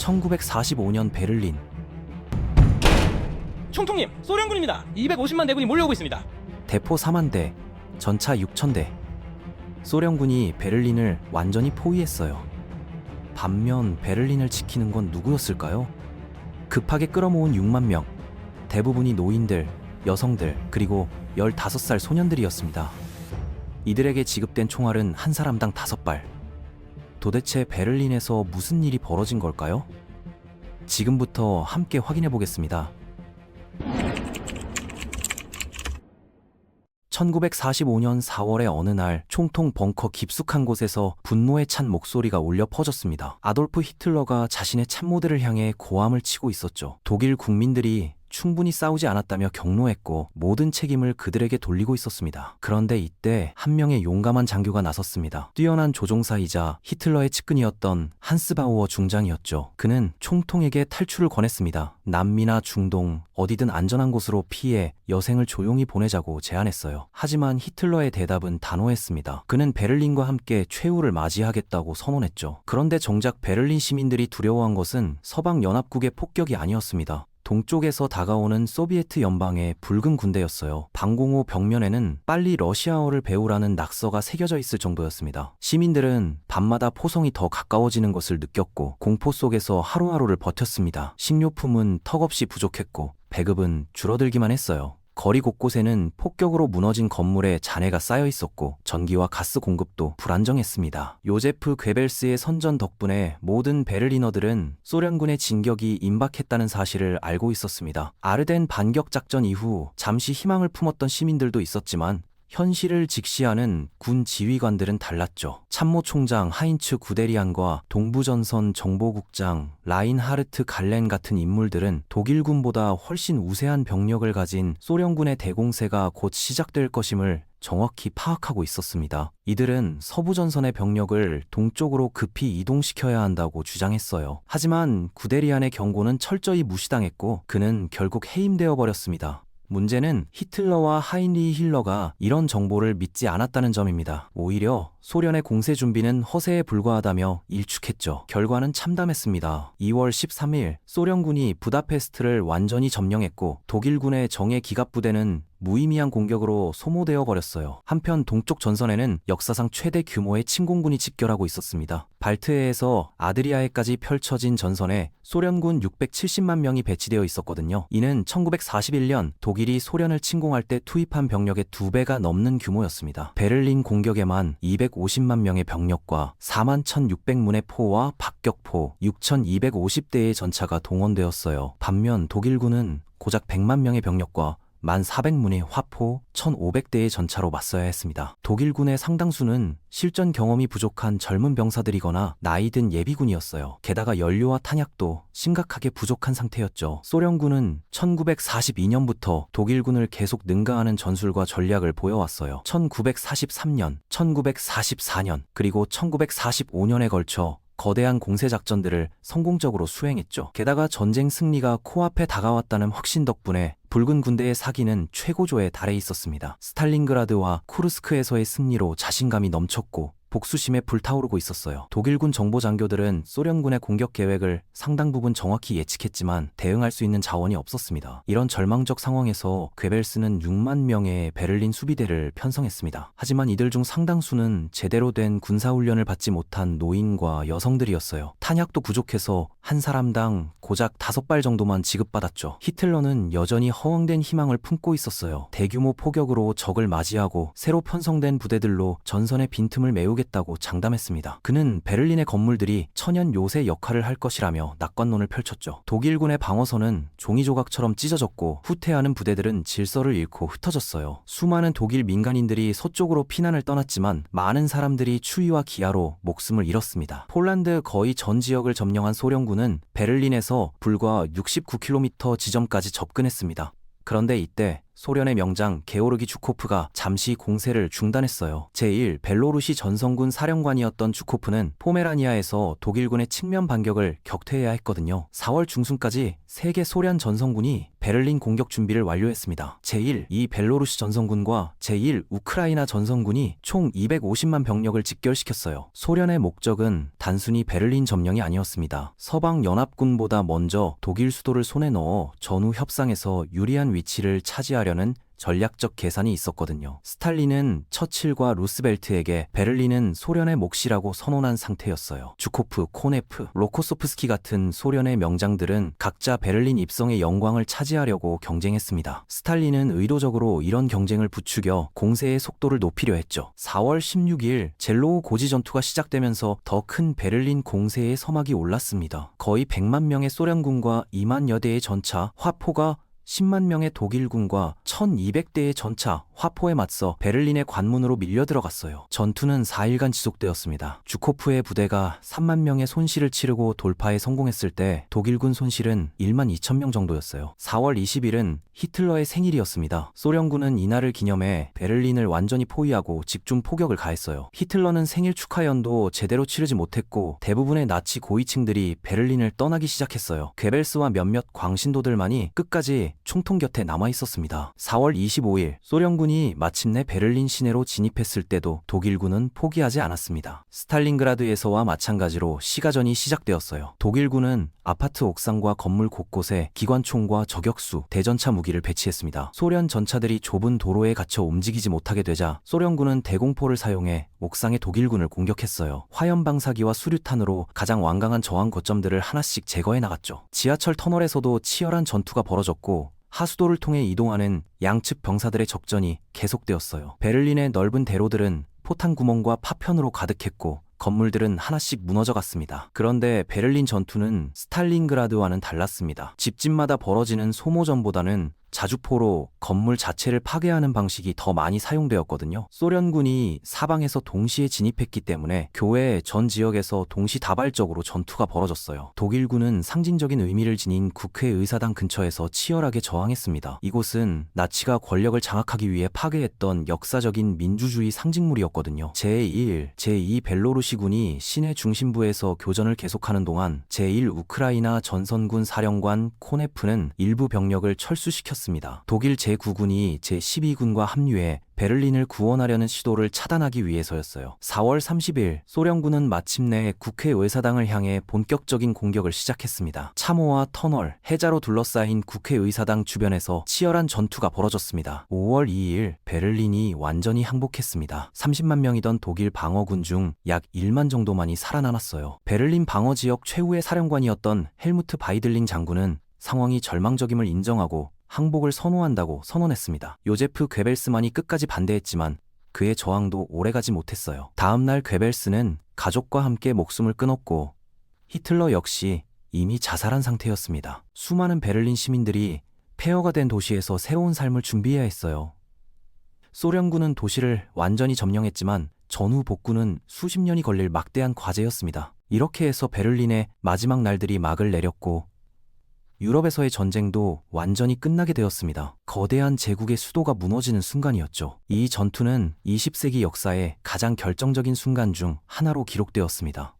1945년 베를린. 총통님, 소련군입니다. 250만 대군이 몰려오고 있습니다. 대포 4만 대, 전차 6,000대. 소련군이 베를린을 완전히 포위했어요. 반면 베를린을 지키는 건 누구였을까요? 급하게 끌어모은 6만 명. 대부분이 노인들, 여성들, 그리고 15살 소년들이었습니다. 이들에게 지급된 총알은 한 사람당 5발. 도대체 베를린에서 무슨 일이 벌어진 걸까요? 지금부터 함께 확인해 보겠습니다. 1945년 4월의 어느 날 총통 벙커 깊숙한 곳에서 분노에 찬 목소리가 울려 퍼졌습니다. 아돌프 히틀러가 자신의 참모들을 향해 고함을 치고 있었죠. 독일 국민들이 충분히 싸우지 않았다며 경로했고 모든 책임을 그들에게 돌리고 있었습니다. 그런데 이때 한 명의 용감한 장교가 나섰습니다. 뛰어난 조종사이자 히틀러의 측근이었던 한스 바우어 중장이었죠. 그는 총통에게 탈출을 권했습니다. 남미나 중동 어디든 안전한 곳으로 피해 여생을 조용히 보내자고 제안했어요. 하지만 히틀러의 대답은 단호했습니다. 그는 베를린과 함께 최후를 맞이하겠다고 선언했죠. 그런데 정작 베를린 시민들이 두려워한 것은 서방 연합국의 폭격이 아니었습니다. 동쪽에서 다가오는 소비에트 연방의 붉은 군대였어요. 방공호 벽면에는 빨리 러시아어를 배우라는 낙서가 새겨져 있을 정도였습니다. 시민들은 밤마다 포성이 더 가까워지는 것을 느꼈고 공포 속에서 하루하루를 버텼습니다. 식료품은 턱없이 부족했고 배급은 줄어들기만 했어요. 거리 곳곳에는 폭격으로 무너진 건물에 잔해가 쌓여 있었고 전기와 가스 공급도 불안정했습니다. 요제프 괴벨스의 선전 덕분에 모든 베를리너들은 소련군의 진격이 임박했다는 사실을 알고 있었습니다. 아르덴 반격 작전 이후 잠시 희망을 품었던 시민들도 있었지만 현실을 직시하는 군 지휘관들은 달랐죠. 참모총장 하인츠 구데리안과 동부전선 정보국장 라인하르트 갈렌 같은 인물들은 독일군보다 훨씬 우세한 병력을 가진 소련군의 대공세가 곧 시작될 것임을 정확히 파악하고 있었습니다. 이들은 서부전선의 병력을 동쪽으로 급히 이동시켜야 한다고 주장했어요. 하지만 구데리안의 경고는 철저히 무시당했고 그는 결국 해임되어 버렸습니다. 문제는 히틀러와 하인리히 힐러가 이런 정보를 믿지 않았다는 점입니다. 오히려 소련의 공세 준비는 허세에 불과하다며 일축했죠. 결과는 참담했습니다. 2월 13일 소련군이 부다페스트를 완전히 점령했고 독일군의 정예 기갑부대는 무의미한 공격으로 소모되어 버렸어요. 한편 동쪽 전선에는 역사상 최대 규모의 침공군이 집결하고 있었습니다. 발트해에서 아드리아해까지 펼쳐진 전선에 소련군 670만 명이 배치되어 있었거든요. 이는 1941년 독일이 소련을 침공할 때 투입한 병력의 2배가 넘는 규모였습니다. 베를린 공격에만 250만 명의 병력과 41,600문의 포와 박격포, 6,250대의 전차가 동원되었어요. 반면 독일군은 고작 100만 명의 병력과 1,400문의 화포, 1,500대의 전차로 맞서야 했습니다. 독일군의 상당수는 실전 경험이 부족한 젊은 병사들이거나 나이든 예비군이었어요. 게다가 연료와 탄약도 심각하게 부족한 상태였죠. 소련군은 1942년부터 독일군을 계속 능가하는 전술과 전략을 보여왔어요. 1943년, 1944년, 그리고 1945년에 걸쳐 거대한 공세작전들을 성공적으로 수행했죠. 게다가 전쟁 승리가 코앞에 다가왔다는 확신 덕분에 붉은 군대의 사기는 최고조에 달해 있었습니다. 스탈린그라드와 쿠르스크에서의 승리로 자신감이 넘쳤고 복수심에 불타오르고 있었어요. 독일군 정보장교들은 소련군의 공격 계획을 상당 부분 정확히 예측했지만 대응할 수 있는 자원이 없었습니다. 이런 절망적 상황에서 괴벨스는 6만 명의 베를린 수비대를 편성했습니다. 하지만 이들 중 상당수는 제대로 된 군사훈련을 받지 못한 노인과 여성들이었어요. 탄약도 부족해서 한 사람당 고작 5발 정도만 지급받았죠. 히틀러는 여전히 허황된 희망을 품고 있었어요. 대규모 포격으로 적을 맞이하고 새로 편성된 부대들로 전선의 빈틈을 메우겠다고 장담했습니다. 그는 베를린의 건물들이 천연 요새 역할을 할 것이라며 낙관론을 펼쳤죠. 독일군의 방어선은 종이조각처럼 찢어졌고 후퇴하는 부대들은 질서를 잃고 흩어졌어요. 수많은 독일 민간인들이 서쪽으로 피난을 떠났지만 많은 사람들이 추위와 기아로 목숨을 잃었습니다. 폴란드 거의 전 지역을 점령한 소련군은 베를린에서 불과 69km 지점까지 접근했습니다. 그런데 이때 소련의 명장 게오르기 주코프가 잠시 공세를 중단했어요. 제1 벨로루시 전성군 사령관이었던 주코프는 포메라니아에서 독일군의 측면 반격을 격퇴해야 했거든요. 4월 중순까지 세계 소련 전성군이 베를린 공격 준비를 완료했습니다. 제1 이 벨로루시 전성군과 제1 우크라이나 전성군이 총 250만 병력을 직결시켰어요. 소련의 목적은 단순히 베를린 점령이 아니었습니다. 서방 연합군보다 먼저 독일 수도를 손에 넣어 전후 협상에서 유리한 위치를 차지하려는 전략적 계산이 있었거든요. 스탈린은 처칠과 루스벨트에게 베를린은 소련의 몫이라고 선언한 상태였어요. 주코프, 코네프, 로코소프스키 같은 소련의 명장들은 각자 베를린 입성의 영광을 차지하려고 경쟁했습니다. 스탈린은 의도적으로 이런 경쟁을 부추겨 공세의 속도를 높이려 했죠. 4월 16일 젤로우 고지 전투가 시작되면서 더 큰 베를린 공세의 서막이 올랐습니다. 거의 100만 명의 소련군과 2만여 대의 전차, 화포가 10만 명의 독일군과 1200대의 전차, 화포에 맞서 베를린의 관문으로 밀려 들어갔어요. 전투는 4일간 지속되었습니다. 주코프의 부대가 3만 명의 손실을 치르고 돌파에 성공했을 때 독일군 손실은 1만 2천 명 정도였어요. 4월 20일은 히틀러의 생일이었습니다. 소련군은 이날을 기념해 베를린을 완전히 포위하고 집중 포격을 가했어요. 히틀러는 생일 축하연도 제대로 치르지 못했고 대부분의 나치 고위층들이 베를린을 떠나기 시작했어요. 괴벨스와 몇몇 광신도들만이 끝까지 총통 곁에 남아 있었습니다. 4월 25일 소련군이 마침내 베를린 시내로 진입했을 때도 독일군은 포기하지 않았습니다. 스탈린그라드에서와 마찬가지로 시가전이 시작되었어요. 독일군은 아파트 옥상과 건물 곳곳에 기관총과 저격수, 대전차 무기를 배치했습니다. 소련 전차들이 좁은 도로에 갇혀 움직이지 못하게 되자 소련군은 대공포를 사용해 옥상의 독일군을 공격했어요. 화염방사기와 수류탄으로 가장 완강한 저항 거점들을 하나씩 제거해 나갔죠. 지하철 터널에서도 치열한 전투가 벌어졌고 하수도를 통해 이동하는 양측 병사들의 적전이 계속되었어요. 베를린의 넓은 대로들은 포탄 구멍과 파편으로 가득했고 건물들은 하나씩 무너져 갔습니다. 그런데 베를린 전투는 스탈린그라드와는 달랐습니다. 집집마다 벌어지는 소모전보다는 자주포로 건물 자체를 파괴하는 방식이 더 많이 사용되었거든요. 소련군이 사방에서 동시에 진입했기 때문에 교외 전 지역에서 동시다발적으로 전투가 벌어졌어요. 독일군은 상징적인 의미를 지닌 국회의사당 근처에서 치열하게 저항했습니다. 이곳은 나치가 권력을 장악하기 위해 파괴했던 역사적인 민주주의 상징물이었거든요. 제1, 제2 벨로루시군이 시내 중심부에서 교전을 계속하는 동안 제1 우크라이나 전선군 사령관 코네프는 일부 병력을 철수시켰습니다. 독일 제9군이 제12군과 합류해 베를린을 구원하려는 시도를 차단하기 위해서였어요. 4월 30일 소련군은 마침내 국회의사당을 향해 본격적인 공격을 시작했습니다. 참호와 터널, 해자로 둘러싸인 국회의사당 주변에서 치열한 전투가 벌어졌습니다. 5월 2일 베를린이 완전히 항복했습니다. 30만 명이던 독일 방어군 중 약 1만 정도만이 살아남았어요. 베를린 방어 지역 최후의 사령관이었던 헬무트 바이들링 장군은 상황이 절망적임을 인정하고 항복을 선호한다고 선언했습니다. 요제프 괴벨스만이 끝까지 반대했지만 그의 저항도 오래가지 못했어요. 다음날 괴벨스는 가족과 함께 목숨을 끊었고 히틀러 역시 이미 자살한 상태였습니다. 수많은 베를린 시민들이 폐허가 된 도시에서 새로운 삶을 준비해야 했어요. 소련군은 도시를 완전히 점령했지만 전후 복구는 수십 년이 걸릴 막대한 과제였습니다. 이렇게 해서 베를린의 마지막 날들이 막을 내렸고 유럽에서의 전쟁도 완전히 끝나게 되었습니다. 거대한 제국의 수도가 무너지는 순간이었죠. 이 전투는 20세기 역사의 가장 결정적인 순간 중 하나로 기록되었습니다.